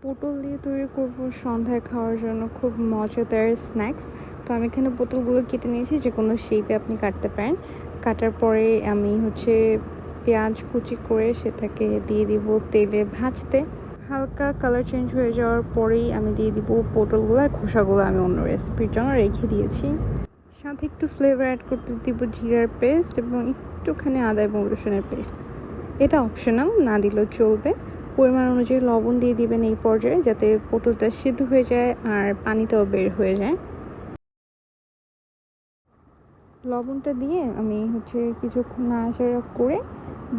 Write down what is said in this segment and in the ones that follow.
পটল দিয়ে তৈরি করব সন্ধ্যায় খাওয়ার জন্য খুব মজাদার স্ন্যাক্স। তো আমি এখানে পটলগুলো কেটে নিয়েছি, যে কোনো শেপে আপনি কাটতে পারেন। কাটার পরে আমি পেঁয়াজ কুচি করে সেটাকে দিয়ে দিব তেলে ভাজতে। হালকা কালার চেঞ্জ হয়ে যাওয়ার পরেই আমি দিয়ে দিব পটলগুলো, আর খোসাগুলো আমি অন্য রেসিপির জন্য রেখে দিয়েছি। সাথে একটু ফ্লেভার অ্যাড করতে দিব জিরার পেস্ট এবং একটুখানি আদা এবং রসুনের পেস্ট। এটা অপশনাল, না দিলেও চলবে। পরিমাণ অনুযায়ী লবণ দিয়ে দিবেন এই পর্যায়ে, যাতে পটলটা সিদ্ধ হয়ে যায় আর পানিটাও বের হয়ে যায়। লবণটা দিয়ে আমি কিছুক্ষণ নাড়াচাড়া করে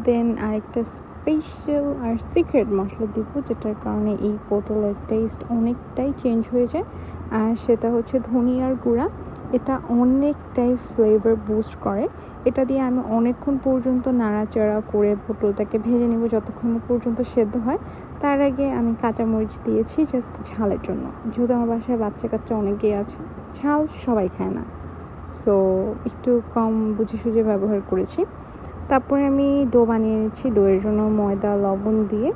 দেন আরেকটা স্পেশাল আর সিক্রেট মশলা দিব, যেটার কারণে এই পটলের টেস্ট অনেকটাই চেঞ্জ হয়ে যায়। আর সেটা হচ্ছে ধনিয়ার গুঁড়া। এটা অনেকটাই ফ্লেভার বুস্ট করে। এটা দিয়ে আমি অনেকক্ষণ পর্যন্ত নাড়াচাড়া করে পটলটাকে ভেজে নেব, যতক্ষণ না পর্যন্ত সেদ্ধ হয়। তার আগে আমি কাঁচামরিচ দিয়েছি জাস্ট ঝালের জন্য, যেহেতু আমার বাসায় বাচ্চা কাচ্চা অনেকেই আছে, ঝাল সবাই খায় না, সো একটু কম বুঝে সুঝে ব্যবহার করেছি। তারপরে আমি ডো বানিয়ে নিচ্ছি। ডোয়ের জন্য ময়দা লবণ দিয়ে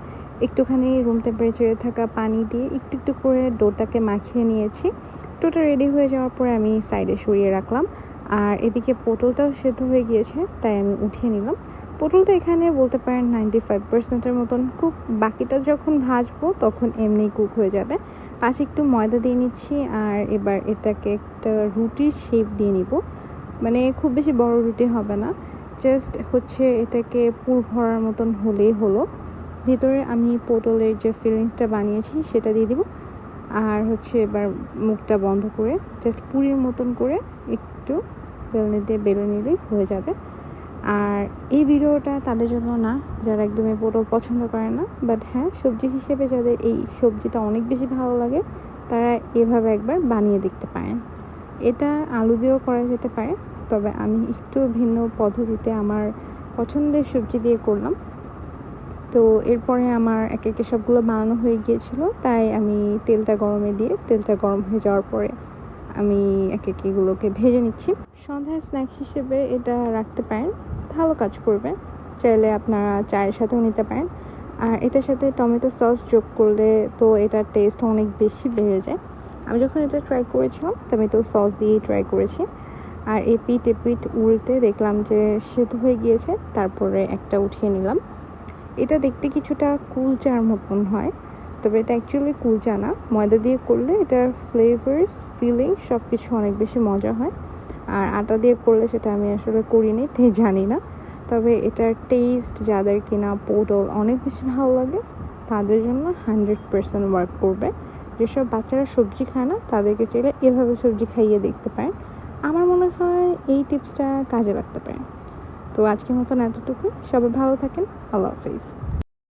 একটুখানি রুম টেম্পারেচারে থাকা পানি দিয়ে একটু একটু করে ডোটাকে মাখিয়ে নিয়েছি। ডোটা রেডি হয়ে যাওয়ার পরে আমি সাইডে সরিয়ে রাখলাম। আর এদিকে পটলটাও সেদ্ধ হয়ে গিয়েছে, তাই আমি উঠিয়ে নিলাম। পটলটা এখানে বলতে পারেন 95%-এর মতন কুক। বাকিটা যখন ভাজবো তখন এমনি কুক হয়ে যাবে। পাশে একটু ময়দা দিয়ে নিচ্ছি, আর এবার এটাকে একটা রুটির শেপ দিয়ে নিব। মানে খুব বেশি বড় রুটি হবে না, জাস্ট এটাকে পুর ভরার মতন হলেই হলো। ভিতরে আমি পটলের যে ফিলিংসটা বানিয়েছি সেটা দিয়ে দিব। আর এবার মুখটা বন্ধ করে জাস্ট পুরির মতন করে একটু বেলনি দিয়ে বেলে নিলেই হয়ে যাবে। আর এই ভিডিওটা তাদের জন্য না যারা একদমই পটল পছন্দ করে না, বাট হ্যাঁ, সবজি হিসেবে যাদের এই সবজিটা অনেক বেশি ভালো লাগে, তারা এভাবে একবার বানিয়ে দেখতে পারেন। এটা আলু দিয়েও করা যেতে পারে, তবে আমি একটু ভিন্ন পদ্ধতিতে আমার পছন্দের সবজি দিয়ে করলাম। তো এরপরে আমার একে একে সবগুলো বানানো হয়ে গিয়েছিল, তাই আমি তেলটা গরম হয়ে যাওয়ার পরে আমি একে একে এগুলোকে ভেজে নিচ্ছি। সন্ধ্যায় স্ন্যাক্স হিসেবে এটা রাখতে পারেন, ভালো কাজ করবে। চাইলে আপনারা চায়ের সাথেও নিতে পারেন। আর এটার সাথে টমেটো সস যোগ করলে তো এটার টেস্ট অনেক বেশি বেড়ে যায়। আমি যখন এটা ট্রাই করেছিলাম টমেটো সস দিয়েই ট্রাই করেছি। আর এপিট উল্টে দেখলাম যে সেদ্ধ হয়ে গিয়েছে, তারপরে একটা উঠিয়ে নিলাম। এটা দেখতে কিছুটা কুলচার মতন হয়, তবে এটা অ্যাকচুয়ালি কুলচা না। ময়দা দিয়ে করলে এটার ফ্লেভার্স ফিলিংস সব কিছু অনেক বেশি মজা হয়। আর আটা দিয়ে করলে সেটা আমি আসলে করিনি, তাই জানি না। তবে এটার টেস্ট যাদের কিনা পটল অনেক বেশি ভালো লাগে, তাদের জন্য 100% ওয়ার্ক করবে। যেসব বাচ্চারা সবজি খায় না, তাদেরকে চাইলে এভাবে সবজি খাইয়ে দেখতে পারেন। আমার মনে হয় এই টিপসটা কাজে লাগতে পারে। তো আজকের মতন এতটুকু। সবাই ভালো থাকেন। আল্লাহ হাফিজ।